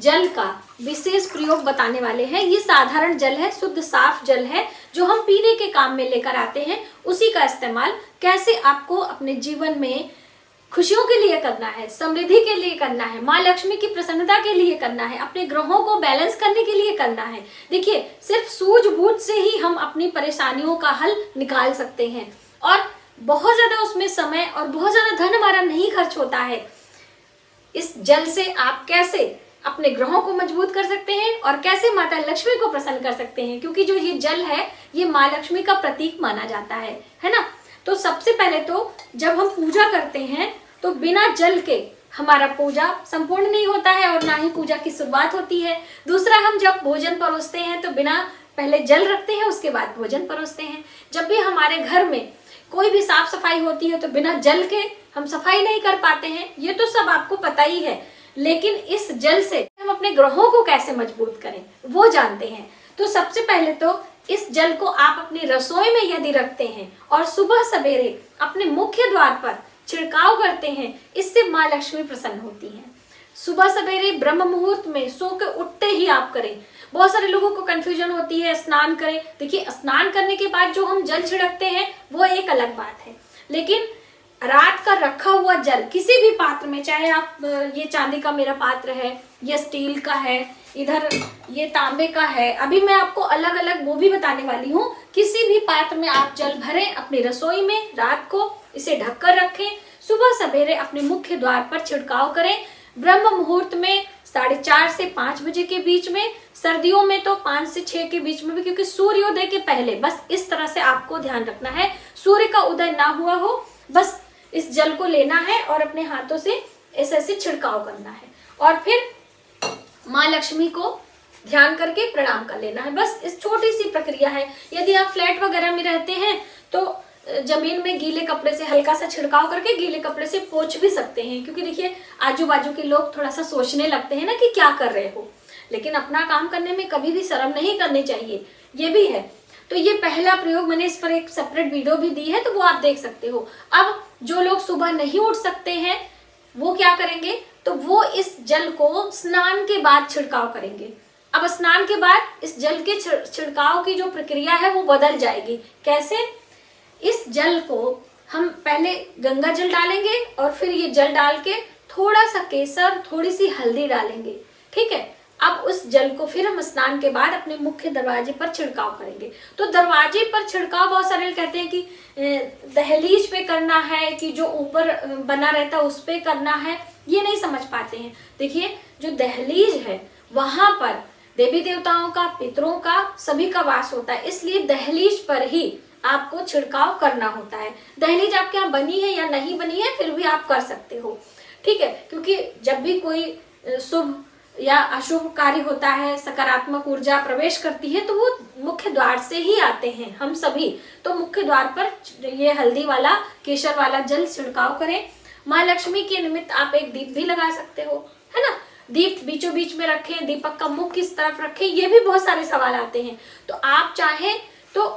जल का विशेष प्रयोग बताने वाले हैं। ये साधारण जल है, शुद्ध साफ जल है जो हम पीने के काम में लेकर आते हैं। उसी का इस्तेमाल कैसे आपको अपने जीवन में खुशियों के लिए करना है, समृद्धि के लिए करना है, माँ लक्ष्मी की प्रसन्नता के लिए करना है, अपने ग्रहों को बैलेंस करने के लिए करना है। देखिए, सिर्फ सूझबूझ से ही हम अपनी परेशानियों का हल निकाल सकते हैं और बहुत ज्यादा उसमें समय और बहुत ज्यादा धन हमारा नहीं खर्च होता है। इस जल से आप कैसे अपने ग्रहों को मजबूत कर सकते हैं और कैसे माता लक्ष्मी को प्रसन्न कर सकते हैं, क्योंकि जो ये जल है ये माँ लक्ष्मी का प्रतीक माना जाता है ना। तो सबसे पहले तो जब हम पूजा करते हैं तो बिना जल के हमारा पूजा संपूर्ण नहीं होता है और ना ही पूजा की शुरुआत होती है। दूसरा, हम जब भोजन परोसते हैं तो बिना पहले जल रखते हैं, उसके बाद भोजन परोसते हैं। जब भी हमारे घर में कोई भी साफ सफाई होती है तो बिना जल के हम सफाई नहीं कर पाते हैं, ये तो सब आपको पता ही है। लेकिन इस जल से हम अपने ग्रहों को कैसे मजबूत करें वो जानते हैं। तो सबसे पहले तो इस जल को आप अपनी रसोई में यदि रखते हैं और सुबह सवेरे अपने मुख्य द्वार पर छिड़काव करते हैं, इससे माँ लक्ष्मी प्रसन्न होती हैं। सुबह सवेरे ब्रह्म मुहूर्त में सो के उठते ही आप करें। बहुत सारे लोगों को कंफ्यूजन होती है स्नान करें। देखिए, स्नान करने के बाद जो हम जल छिड़कते हैं वो एक अलग बात है, लेकिन रात का रखा हुआ जल किसी भी पात्र में, चाहे आप ये चांदी का मेरा पात्र है, ये स्टील का है, इधर ये तांबे का है, अभी मैं आपको अलग अलग वो भी बताने वाली हूँ। किसी भी पात्र में आप जल भरें अपनी रसोई में, रात को इसे ढककर रखें, सुबह सवेरे अपने मुख्य द्वार पर छिड़काव करें। ब्रह्म मुहूर्त में 4:30 से 5 बजे के बीच में, सर्दियों में तो 5 से 6 के बीच में भी, क्योंकि सूर्योदय के पहले। बस इस तरह से आपको ध्यान रखना है, सूर्य का उदय ना हुआ हो, बस इस जल को लेना है और अपने हाथों से ऐसे छिड़काव करना है और फिर माँ लक्ष्मी को ध्यान करके प्रणाम कर लेना है। बस इस छोटी सी प्रक्रिया है। यदि आप फ्लैट वगैरह में रहते हैं तो जमीन में गीले कपड़े से हल्का सा छिड़काव करके गीले कपड़े से पोंछ भी सकते हैं, क्योंकि देखिए आजू बाजू के लोग थोड़ा सा सोचने लगते हैं ना कि क्या कर रहे हो, लेकिन अपना काम करने में कभी भी शर्म नहीं करनी चाहिए, ये भी है। तो ये पहला प्रयोग, मैंने इस पर एक सेपरेट वीडियो भी दी है, तो वो आप देख सकते हो। अब जो लोग सुबह नहीं उठ सकते हैं वो क्या करेंगे, तो वो इस जल को स्नान के बाद छिड़काव करेंगे। अब स्नान के बाद इस जल के छिड़काव की जो प्रक्रिया है वो बदल जाएगी। कैसे? इस जल को हम पहले गंगा जल डालेंगे और फिर ये जल डाल के थोड़ा सा केसर, थोड़ी सी हल्दी डालेंगे, ठीक है। अब उस जल को फिर हम स्नान के बाद अपने मुख्य दरवाजे पर छिड़काव करेंगे। तो दरवाजे पर छिड़काव बहुत सारे लोग कहते हैं कि दहलीज पे करना है, कि जो ऊपर बना रहता है उस पे करना है, ये नहीं समझ पाते हैं। देखिए, जो दहलीज है वहां पर देवी देवताओं का, पितरों का, सभी का वास होता है, इसलिए दहलीज पर ही आपको छिड़काव करना होता है। दहलीज आपके यहाँ बनी है या नहीं बनी है फिर भी आप कर सकते हो, ठीक है। क्योंकि जब भी कोई शुभ या अशुभ कार्य होता है, सकारात्मक ऊर्जा प्रवेश करती है, तो वो मुख्य द्वार से ही आते हैं हम सभी। तो मुख्य द्वार पर ये हल्दी वाला, केसर वाला जल छिड़काव करें। माँ लक्ष्मी के निमित्त आप एक दीप भी लगा सकते हो, है ना। दीप बीचों बीच में रखें, दीपक का मुख किस तरफ रखें, ये भी बहुत सारे सवाल आते हैं। तो आप चाहें तो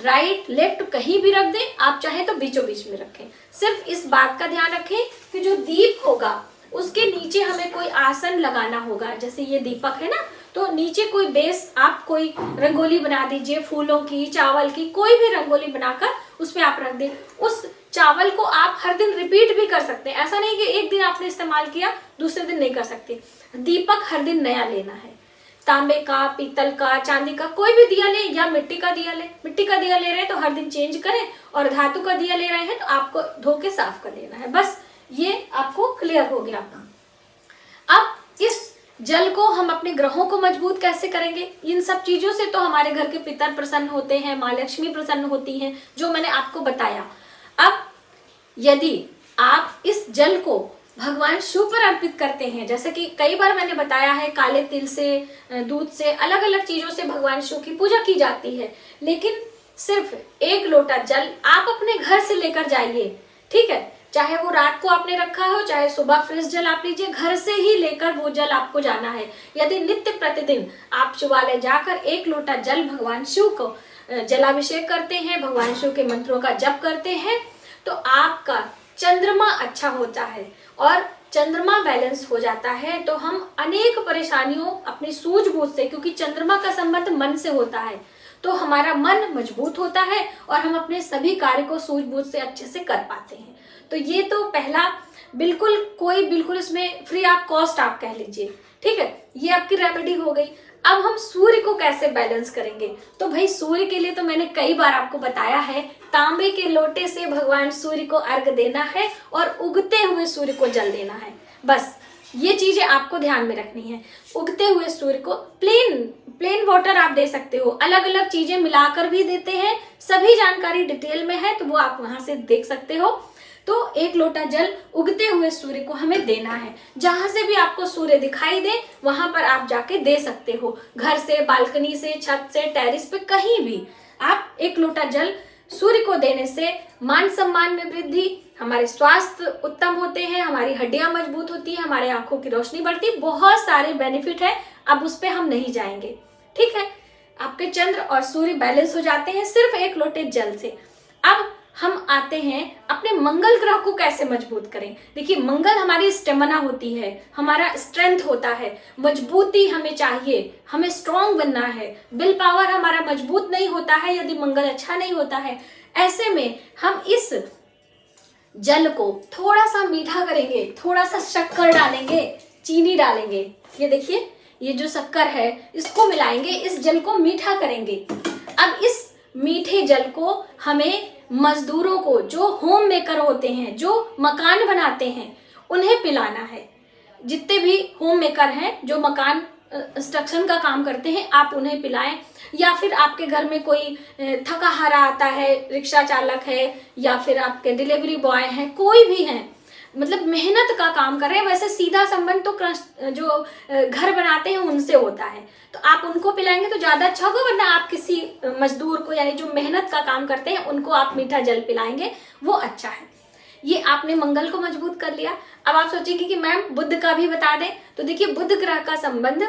राइट लेफ्ट कहीं भी रख दें, आप चाहें तो बीचों बीच में रखें। सिर्फ इस बात का ध्यान रखें कि जो दीप होगा उसके नीचे हमें कोई आसन लगाना होगा। जैसे ये दीपक है ना, तो नीचे कोई बेस, आप कोई रंगोली बना दीजिए, फूलों की, चावल की, कोई भी रंगोली बनाकर उसमें आप रख दें। उस चावल को आप हर दिन रिपीट भी कर सकते हैं, ऐसा नहीं कि एक दिन आपने इस्तेमाल किया दूसरे दिन नहीं कर सकते। दीपक हर दिन नया लेना है, तांबे का, पीतल का, चांदी का, कोई भी दिया ले या मिट्टी का दिया ले। मिट्टी का दिया ले रहे हैं तो हर दिन चेंज करें, और धातु का दिया ले रहे हैं तो आपको धो के साफ कर लेना है। बस ये आपको क्लियर हो गया। अब इस जल को हम अपने ग्रहों को मजबूत कैसे करेंगे, इन सब चीजों से तो हमारे घर के पितर प्रसन्न होते हैं, माँ लक्ष्मी प्रसन्न होती हैं, जो मैंने आपको बताया। अब यदि आप इस जल को भगवान शिव पर अर्पित करते हैं, जैसे कि कई बार मैंने बताया है, काले तिल से, दूध से, अलग अलग चीजों से भगवान शिव की पूजा की जाती है, लेकिन सिर्फ 1 लोटा जल आप अपने घर से लेकर जाइए, ठीक है। चाहे वो रात को आपने रखा हो, चाहे सुबह फ्रेश जल आप लीजिए, घर से ही लेकर वो जल आपको जाना है। यदि नित्य प्रतिदिन आप शिवालय जाकर 1 लोटा जल भगवान शिव को जलाभिषेक करते हैं, भगवान शिव के मंत्रों का जप करते हैं, तो आपका चंद्रमा अच्छा होता है। और चंद्रमा बैलेंस हो जाता है तो हम अनेक परेशानियों अपनी सूझबूझ से, क्योंकि चंद्रमा का संबंध मन से होता है, तो हमारा मन मजबूत होता है और हम अपने सभी कार्य को सूझबूझ से अच्छे से कर पाते हैं। तो ये तो पहला बिल्कुल इसमें फ्री ऑफ कॉस्ट आप कह लीजिए, ठीक है, ये आपकी रेमेडी हो गई। अब हम सूर्य को कैसे बैलेंस करेंगे? तो भाई सूर्य के लिए तो मैंने कई बार आपको बताया है, तांबे के लोटे से भगवान सूर्य को अर्घ देना है और उगते हुए सूर्य को जल देना है। बस ये चीजें आपको ध्यान में रखनी है। उगते हुए सूर्य को प्लेन वाटर आप दे सकते हो, अलग अलग चीजें मिलाकर भी देते हैं, सभी जानकारी डिटेल में है तो वो आप वहां से देख सकते हो। तो 1 लोटा जल उगते हुए सूर्य को हमें देना है। जहां से भी आपको सूर्य दिखाई दे वहां पर आप जाके दे सकते हो, घर से, बालकनी से, छत से, टेरिस पे, कहीं भी आप 1 लोटा जल सूर्य को देने से मान सम्मान में वृद्धि, हमारे स्वास्थ्य उत्तम होते हैं, हमारी हड्डियां मजबूत होती है, हमारे आंखों की रोशनी बढ़ती है, बहुत सारे बेनिफिट है। अब उस पर हम नहीं जाएंगे, ठीक है। आपके चंद्र और सूर्य बैलेंस हो जाते हैं सिर्फ 1 लोटे जल से। अब हम आते हैं अपने मंगल ग्रह को कैसे मजबूत करें। देखिए, मंगल हमारी स्टेमिना होती है, हमारा स्ट्रेंथ होता है, मजबूती हमें चाहिए, हमें स्ट्रांग बनना है। विल पावर हमारा मजबूत नहीं होता है यदि मंगल अच्छा नहीं होता है। ऐसे में हम इस जल को थोड़ा सा मीठा करेंगे, थोड़ा सा शक्कर डालेंगे, चीनी डालेंगे। ये देखिए, ये जो शक्कर है इसको मिलाएंगे, इस जल को मीठा करेंगे। अब इस मीठे जल को हमें मजदूरों को, जो होम मेकर होते हैं, जो मकान बनाते हैं, उन्हें पिलाना है। जितने भी होम मेकर हैं जो मकान कंस्ट्रक्शन का काम करते हैं, आप उन्हें पिलाएं। या फिर आपके घर में कोई थका हारा आता है, रिक्शा चालक है या फिर आपके डिलीवरी बॉय हैं, कोई भी हैं, मतलब मेहनत का काम कर रहे हैं, वैसे सीधा संबंध तो जो घर बनाते हैं उनसे होता है, तो आप उनको पिलाएंगे तो ज्यादा अच्छा होगा। वरना आप किसी मजदूर को, यानी जो मेहनत का काम करते हैं, उनको आप मीठा जल पिलाएंगे, वो अच्छा है। ये आपने मंगल को मजबूत कर लिया। अब आप सोचेंगे कि मैम बुध का भी बता दें, तो देखिए, बुध ग्रह का संबंध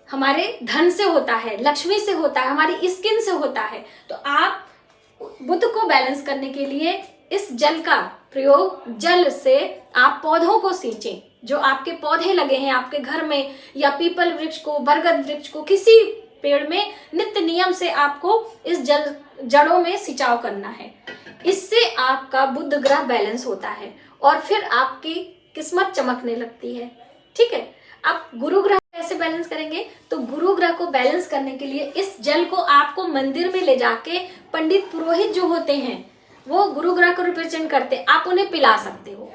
हमारे धन से होता है, लक्ष्मी से होता है, हमारी स्किन से होता है। तो आप बुध को बैलेंस करने के लिए इस जल का प्रयोग, जल से आप पौधों को सींचें। जो आपके पौधे लगे हैं आपके घर में, या पीपल वृक्ष को, बरगद वृक्ष को, किसी पेड़ में नित्य नियम से आपको इस जड़ों में सिंचाव करना है। इससे आपका बुध ग्रह बैलेंस होता है और फिर आपकी किस्मत चमकने लगती है, ठीक है। अब गुरु ग्रह कैसे बैलेंस करेंगे? तो गुरु ग्रह को बैलेंस करने के लिए इस जल को आपको मंदिर में ले जाके पंडित पुरोहित जो होते हैं, वो गुरु ग्रह को रिप्रेजेंट करते हैं, आप उन्हें पिला सकते हो।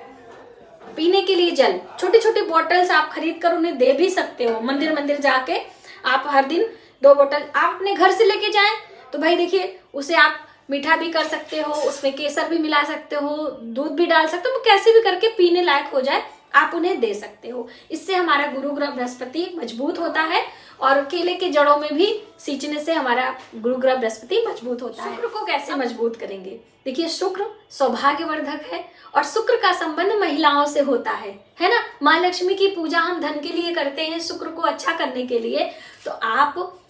पीने के लिए जल, छोटे छोटे बॉटल्स आप खरीद कर उन्हें दे भी सकते हो। मंदिर जाके आप हर दिन 2 बोतल आप अपने घर से लेके जाएं, तो भाई देखिए, उसे आप मीठा भी कर सकते हो, उसमें केसर भी मिला सकते हो, दूध भी डाल सकते हो, कैसे भी करके पीने लायक हो जाए आप उन्हें दे सकते हो। इससे हमारा गुरु ग्रह बृहस्पति मजबूत होता है और केले के जड़ों में भी सींचने से हमारा गुरु ग्रह बृहस्पति मजबूत होता है। शुक्र को कैसे मजबूत करेंगे? देखिए, शुक्र सौभाग्यवर्धक है और शुक्र का संबंध महिलाओं से होता है ना। माँ लक्ष्मी की पूजा हम धन के लिए करते हैं, शुक्र को अच्छा करने के लिए। तो आप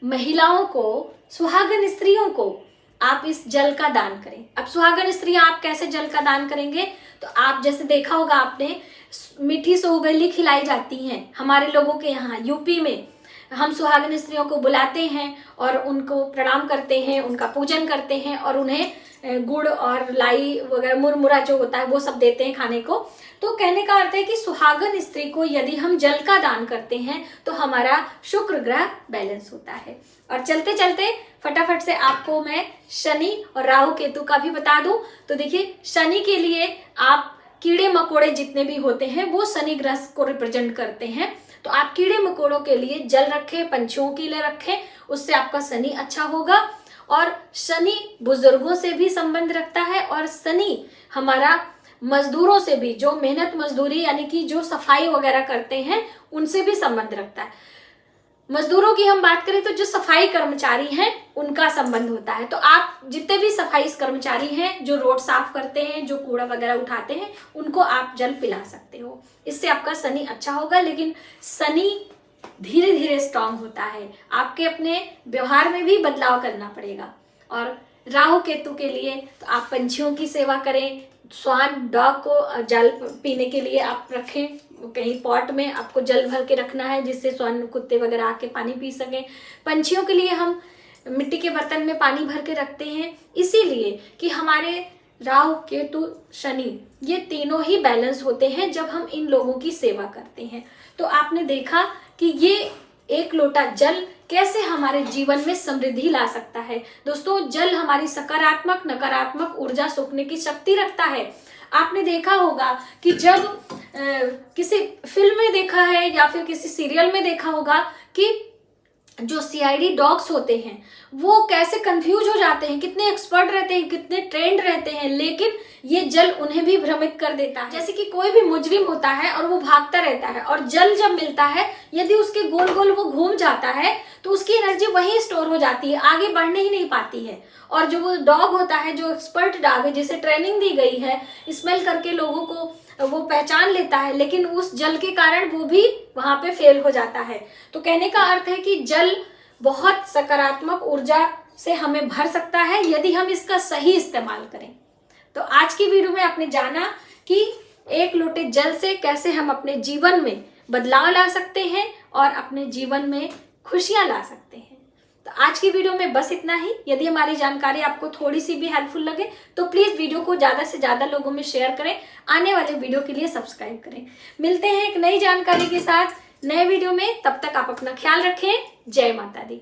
महिलाओं को, सुहागन स्त्रियों को आप इस जल का दान करें। अब सुहागन स्त्रियां आप कैसे जल का दान करेंगे? तो आप जैसे देखा होगा आपने, मीठी सौगंधी खिलाई जाती हैं हमारे लोगों के यहाँ यूपी में। हम सुहागन स्त्रियों को बुलाते हैं और उनको प्रणाम करते हैं, उनका पूजन करते हैं और उन्हें गुड़ और लाई वगैरह, मुरमुरा जो होता है वो सब देते हैं खाने को। तो कहने का अर्थ है कि सुहागन स्त्री को यदि हम जल का दान करते हैं तो हमारा शुक्र ग्रह बैलेंस होता है। और चलते चलते फटाफट से आपको मैं शनि और राहु केतु का भी बता दूं। तो देखिए, शनि के लिए आप कीड़े मकोड़े जितने भी होते हैं वो शनि ग्रह को रिप्रेजेंट करते हैं। तो आप कीड़े मकोड़ों के लिए जल रखें, पंछियों के लिए रखें, उससे आपका शनि अच्छा होगा। और शनि बुजुर्गों से भी संबंध रखता है और शनि हमारा मजदूरों से भी, जो मेहनत मजदूरी यानी कि जो सफाई वगैरह करते हैं, उनसे भी संबंध रखता है। मजदूरों की हम बात करें तो जो सफाई कर्मचारी हैं उनका संबंध होता है। तो आप जितने भी सफाई कर्मचारी हैं, जो रोड साफ करते हैं, जो कूड़ा वगैरह उठाते हैं, उनको आप जल पिला सकते हो। इससे आपका शनि अच्छा होगा। लेकिन शनि धीरे धीरे स्ट्रांग होता है, आपके अपने व्यवहार में भी बदलाव करना पड़ेगा। और राहु केतु के लिए तो आप पंछियों की सेवा करें, स्वान डॉग को जल पीने के लिए आप रखें, कहीं पॉट में आपको जल भर के रखना है जिससे स्वान कुत्ते वगैरह आके पानी पी सकें। पंछियों के लिए हम मिट्टी के बर्तन में पानी भर के रखते हैं, इसीलिए कि हमारे राहु केतु शनि ये तीनों ही बैलेंस होते हैं जब हम इन लोगों की सेवा करते हैं। तो आपने देखा कि ये एक लोटा जल कैसे हमारे जीवन में समृद्धि ला सकता है। दोस्तों, जल हमारी सकारात्मक नकारात्मक ऊर्जा सोखने की शक्ति रखता है। आपने देखा होगा कि जब किसी फिल्म में देखा है या फिर किसी सीरियल में देखा होगा कि जो सीआईडी डॉग्स होते हैं वो कैसे कंफ्यूज हो जाते हैं, कितने एक्सपर्ट रहते हैं, कितने ट्रेंड रहते हैं, लेकिन ये जल उन्हें भी भ्रमित कर देता है। जैसे कि कोई भी मुजरिम होता है और वो भागता रहता है और जल जब मिलता है, यदि उसके गोल गोल वो घूम जाता है तो उसकी एनर्जी वहीं स्टोर हो जाती है, आगे बढ़ने ही नहीं पाती है। और जो वो डॉग होता है, जो एक्सपर्ट डॉग है, जिसे ट्रेनिंग दी गई है, स्मेल करके लोगों को वो पहचान लेता है, लेकिन उस जल के कारण वो भी वहां पे फेल हो जाता है। तो कहने का अर्थ है कि जल बहुत सकारात्मक ऊर्जा से हमें भर सकता है यदि हम इसका सही इस्तेमाल करें। तो आज की वीडियो में आपने जाना कि एक लोटे जल से कैसे हम अपने जीवन में बदलाव ला सकते हैं और अपने जीवन में खुशियां ला सकते हैं। तो आज की वीडियो में बस इतना ही। यदि हमारी जानकारी आपको थोड़ी सी भी हेल्पफुल लगे तो प्लीज वीडियो को ज्यादा से ज्यादा लोगों में शेयर करें, आने वाले वीडियो के लिए सब्सक्राइब करें। मिलते हैं एक नई जानकारी के साथ नए वीडियो में, तब तक आप अपना ख्याल रखें। जय माता दी।